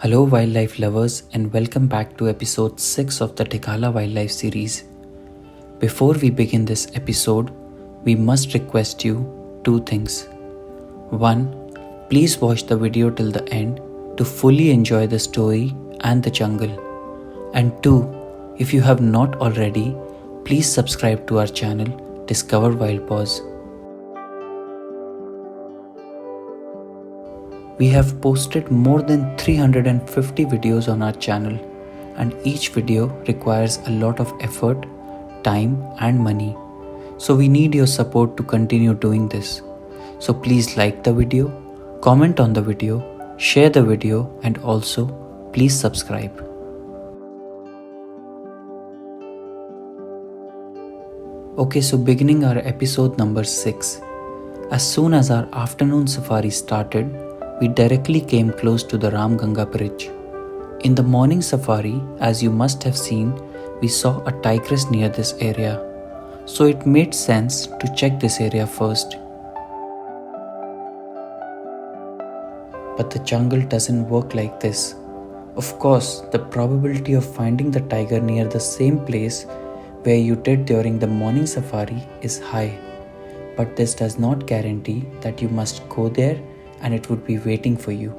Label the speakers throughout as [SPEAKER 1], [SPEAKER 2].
[SPEAKER 1] Hello, wildlife lovers, and welcome back to episode 6 of the Dhikala wildlife series. Before we begin this episode, we must request you two things. 1. Please watch the video till the end to fully enjoy the story and the jungle. And 2. If you have not already, please subscribe to our channel Discover Wildpaws. We have posted more than 350 videos on our channel, and each video requires a lot of effort, time and money. So we need your support to continue doing this. So please like the video, comment on the video, share the video, and also please subscribe. Okay, so beginning our episode number 6. As soon as our afternoon safari started, we directly came close to the Ramganga bridge. In the morning safari, as you must have seen, we saw a tigress near this area. So it made sense to check this area first. But the jungle doesn't work like this. Of course, the probability of finding the tiger near the same place where you did during the morning safari is high. But this does not guarantee that you must go there and it would be waiting for you.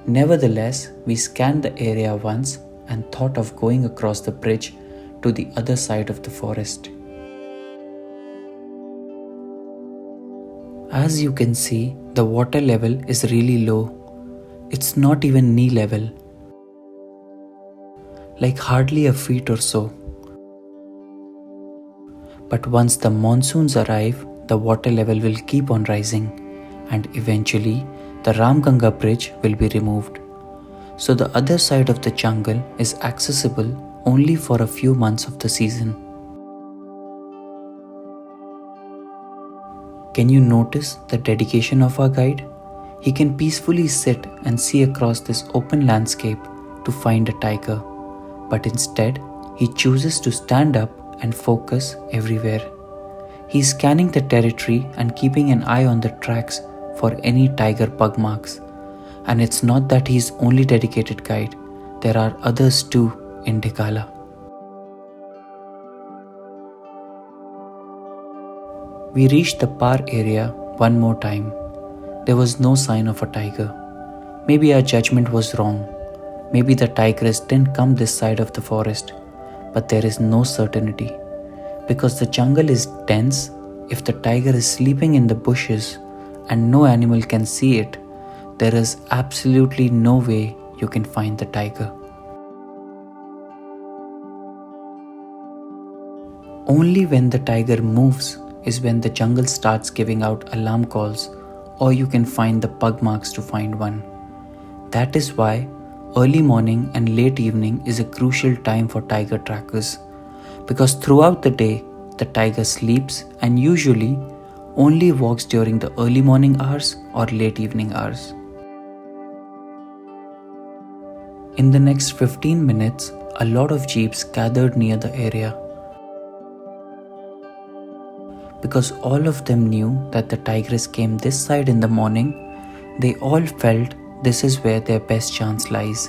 [SPEAKER 1] Nevertheless, we scanned the area once and thought of going across the bridge to the other side of the forest. As you can see, the water level is really low. It's not even knee level, like hardly a feet or so. But once the monsoons arrive, the water level will keep on rising, and eventually the Ramganga bridge will be removed. So the other side of the jungle is accessible only for a few months of the season. Can you notice the dedication of our guide? He can peacefully sit and see across this open landscape to find a tiger, but instead he chooses to stand up and focus everywhere. He is scanning the territory and keeping an eye on the tracks for any tiger pugmarks. And it's not that he's only dedicated guide. There are others too in Dhikala. We reached the Paar area one more time. There was no sign of a tiger. Maybe our judgment was wrong. Maybe the tigress didn't come this side of the forest. But there is no certainty. Because the jungle is dense, if the tiger is sleeping in the bushes and no animal can see it, there is absolutely no way you can find the tiger. Only when the tiger moves is when the jungle starts giving out alarm calls, or you can find the pug marks to find one. That is why early morning and late evening is a crucial time for tiger trackers, because throughout the day the tiger sleeps and usually only walks during the early morning hours or late evening hours. In the next 15 minutes, a lot of jeeps gathered near the area. Because all of them knew that the tigress came this side in the morning, they all felt this is where their best chance lies.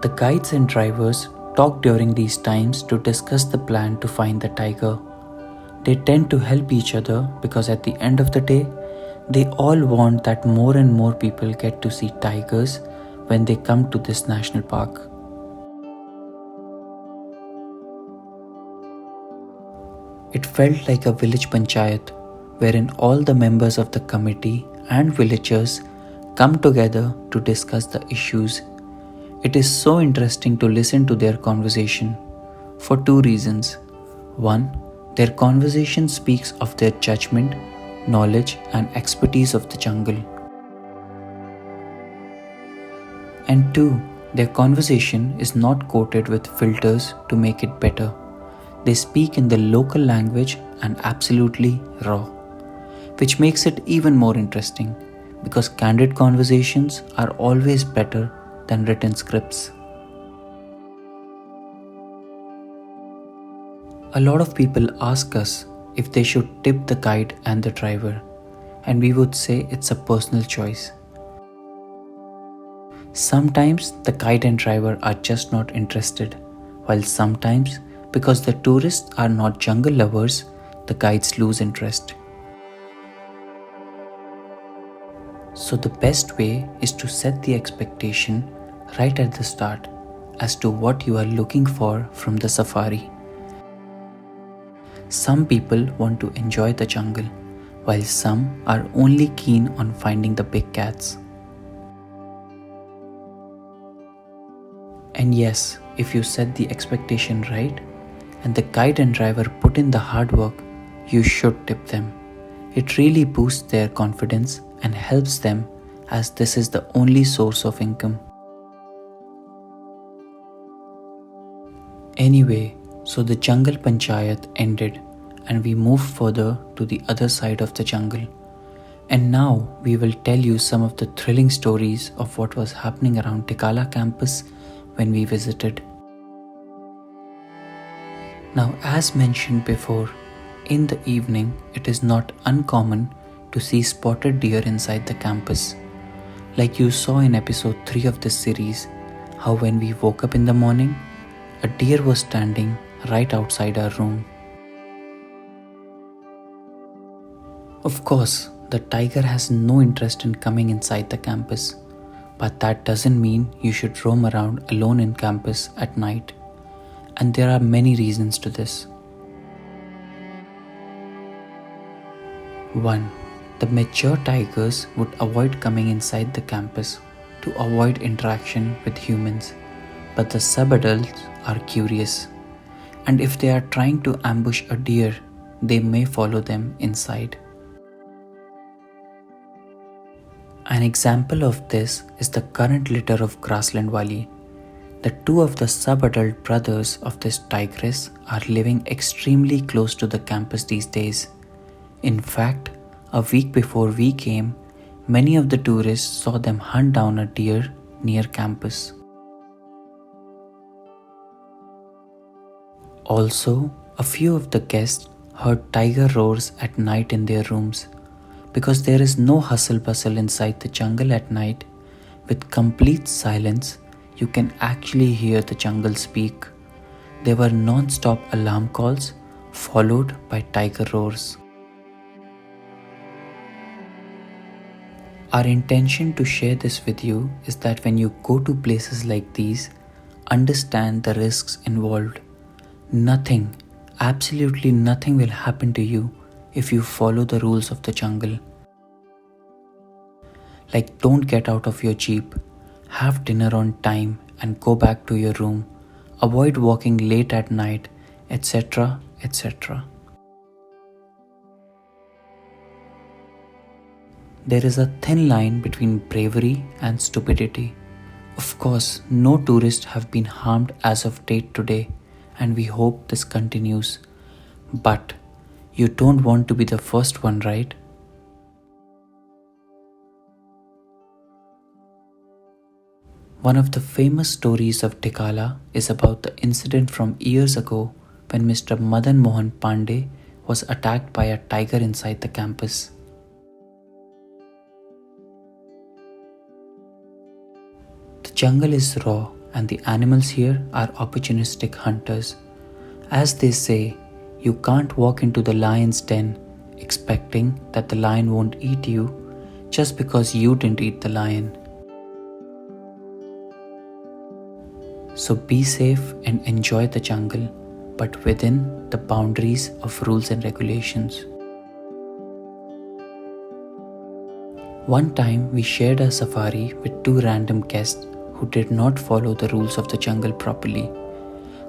[SPEAKER 1] The guides and drivers talk during these times to discuss the plan to find the tiger. They tend to help each other because at the end of the day, they all want that more and more people get to see tigers when they come to this national park. It felt like a village panchayat wherein all the members of the committee and villagers come together to discuss the issues. It is so interesting to listen to their conversation for two reasons. One, their conversation speaks of their judgment, knowledge, and expertise of the jungle. And two, their conversation is not coated with filters to make it better. They speak in the local language and absolutely raw, which makes it even more interesting because candid conversations are always better than written scripts. A lot of people ask us if they should tip the guide and the driver, and we would say it's a personal choice. Sometimes the guide and driver are just not interested, while sometimes, because the tourists are not jungle lovers, the guides lose interest. So the best way is to set the expectation right at the start as to what you are looking for from the safari. Some people want to enjoy the jungle, while some are only keen on finding the big cats. And yes, if you set the expectation right and the guide and driver put in the hard work, you should tip them. It really boosts their confidence and helps them, as this is the only source of income. Anyway, so the jungle panchayat ended and we moved further to the other side of the jungle. And now we will tell you some of the thrilling stories of what was happening around Dhikala campus when we visited. Now, as mentioned before, in the evening it is not uncommon to see spotted deer inside the campus. Like you saw in episode 3 of this series, how when we woke up in the morning, a deer was standing right outside our room. Of course, the tiger has no interest in coming inside the campus, but that doesn't mean you should roam around alone in campus at night. And there are many reasons to this. 1. The mature tigers would avoid coming inside the campus to avoid interaction with humans, but the sub-adults are curious, and if they are trying to ambush a deer, they may follow them inside. An example of this is the current litter of grassland wali. The two of the sub-adult brothers of this tigress are living extremely close to the campus these days. In fact, a week before we came, many of the tourists saw them hunt down a deer near campus. Also, a few of the guests heard tiger roars at night in their rooms. Because there is no hustle bustle inside the jungle at night, with complete silence, you can actually hear the jungle speak. There were non-stop alarm calls followed by tiger roars. Our intention to share this with you is that when you go to places like these, understand the risks involved. Nothing, absolutely nothing will happen to you if you follow the rules of the jungle. Like, don't get out of your jeep, have dinner on time and go back to your room, avoid walking late at night, etc. etc. There is a thin line between bravery and stupidity. Of course, no tourists have been harmed as of date today, and we hope this continues. But you don't want to be the first one, right? One of the famous stories of Dhikala is about the incident from years ago when Mr. Madan Mohan Pandey was attacked by a tiger inside the campus. The jungle is raw and the animals here are opportunistic hunters. As they say, you can't walk into the lion's den expecting that the lion won't eat you just because you didn't eat the lion. So be safe and enjoy the jungle, but within the boundaries of rules and regulations. One time we shared a safari with two random guests who did not follow the rules of the jungle properly.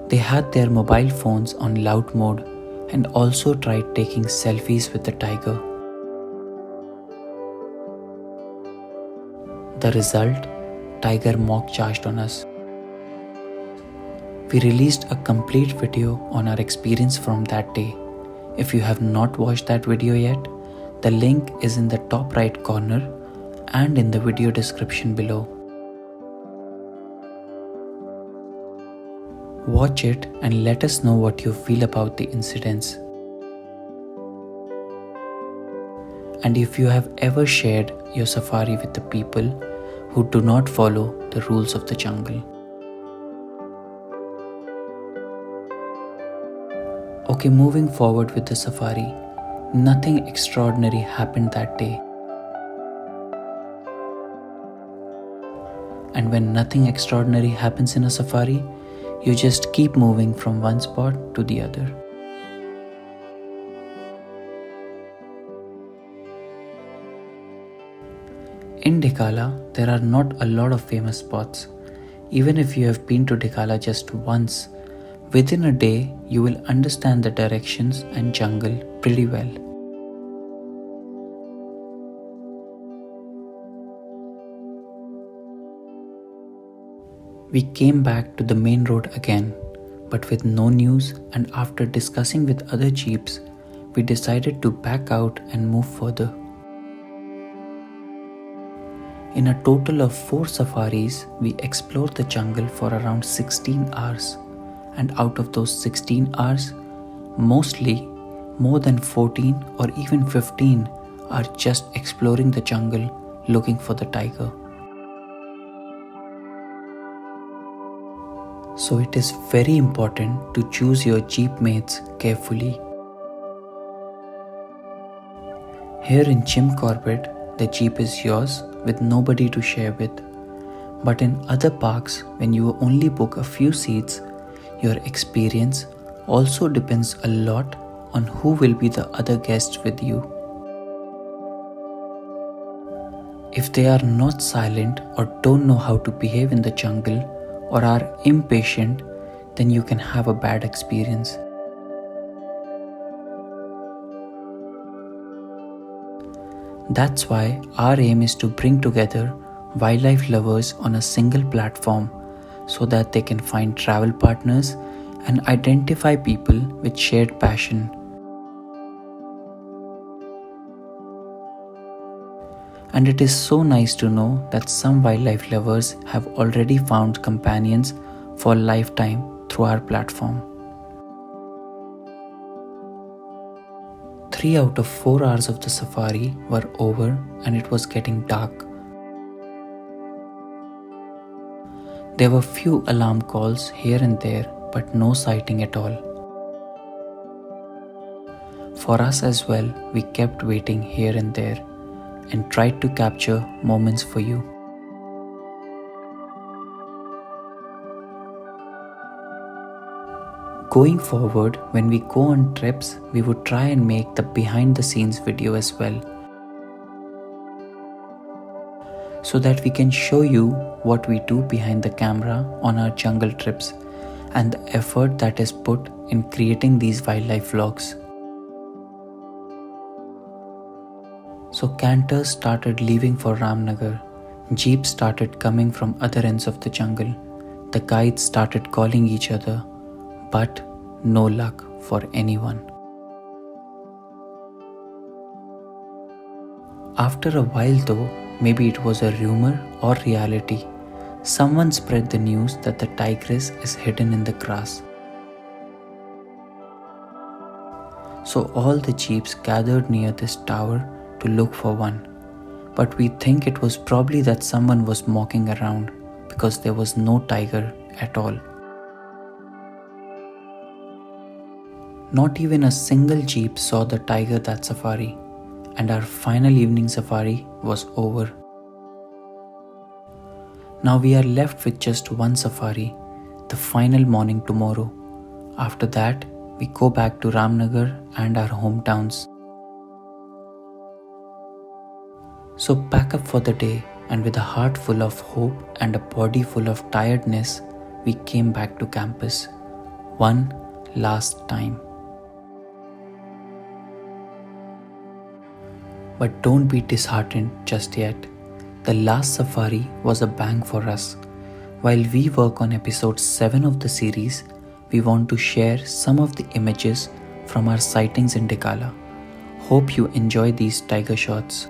[SPEAKER 1] They had their mobile phones on loud mode and also tried taking selfies with the tiger. The result, tiger mock charged on us. We released a complete video on our experience from that day. If you have not watched that video yet, the link is in the top right corner and in the video description below. Watch it and let us know what you feel about the incidents. and if you have ever shared your safari with the people who do not follow the rules of the jungle. Okay, moving forward with the safari, nothing extraordinary happened that day. And when nothing extraordinary happens in a safari, you just keep moving from one spot to the other. In Dhikala, there are not a lot of famous spots. Even if you have been to Dhikala just once, within a day you will understand the directions and jungle pretty well. We came back to the main road again, but with no news, and after discussing with other jeeps, we decided to back out and move further. In a total of 4 safaris, we explored the jungle for around 16 hours, and out of those 16 hours, mostly more than 14 or even 15 are just exploring the jungle looking for the tiger. So it is very important to choose your jeep mates carefully. Here in Jim Corbett, the jeep is yours with nobody to share with. But in other parks, when you only book a few seats, your experience also depends a lot on who will be the other guests with you. If they are not silent or don't know how to behave in the jungle or are impatient, then you can have a bad experience. That's why our aim is to bring together wildlife lovers on a single platform so that they can find travel partners and identify people with shared passion. And it is so nice to know that some wildlife lovers have already found companions for a lifetime through our platform. 3 out of 4 hours of the safari were over and it was getting dark. There were few alarm calls here and there, but no sighting at all. For us as well, we kept waiting here and there and tried to capture moments for you. Going forward, when we go on trips, we would try and make the behind the scenes video as well, so that we can show you what we do behind the camera on our jungle trips and the effort that is put in creating these wildlife vlogs. So canters started leaving for Ramnagar, jeeps started coming from other ends of the jungle, the guides started calling each other, but no luck for anyone. After a while though, maybe it was a rumor or reality, someone spread the news that the tigress is hidden in the grass. So all the jeeps gathered near this tower to look for one, but we think it was probably that someone was mocking around because there was no tiger at all. Not even a single jeep saw the tiger that safari, and our final evening safari was over. Now we are left with just one safari, the final morning tomorrow. After that, we go back to Ramnagar and our hometowns. So pack up for the day, and with a heart full of hope and a body full of tiredness, we came back to campus. One last time. But don't be disheartened just yet. The last safari was a bang for us. While we work on episode 7 of the series, we want to share some of the images from our sightings in Dhikala. Hope you enjoy these tiger shots.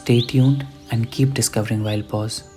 [SPEAKER 1] Stay tuned and keep discovering wild paws.